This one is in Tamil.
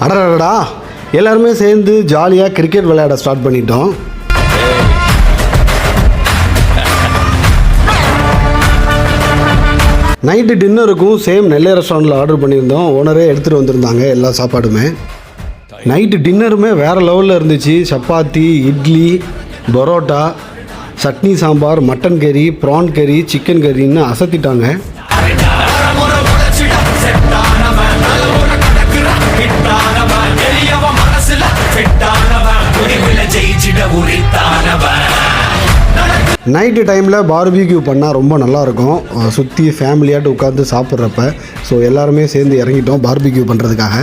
அடடா, எல்லாருமே சேர்ந்து ஜாலியாக கிரிக்கெட் விளையாட ஸ்டார்ட் பண்ணிட்டோம். நைட்டு டின்னருக்கும் சேம் நெல்லை ரெஸ்டாரண்ட்டில் ஆர்டர் பண்ணியிருந்தோம். ஓனரே எடுத்துகிட்டு வந்திருந்தாங்க எல்லா சாப்பாடுமே. நைட்டு டின்னருமே வேறு லெவலில் இருந்துச்சு. சப்பாத்தி, இட்லி, பரோட்டா, சட்னி சாம்பார், மட்டன் கறி, ப்ரான் கறி, சிக்கன் கறின்னு அசத்திட்டாங்க. நைட்டு டைமில் பார்பிக்யூ பண்ணால் ரொம்ப நல்லாயிருக்கும். சுற்றி ஃபேமிலியாட்டு உட்காந்து சாப்பிட்றப்ப. ஸோ எல்லாருமே சேர்ந்து இறங்கிட்டோம் பார்பிக்யூ பண்ணுறதுக்காக.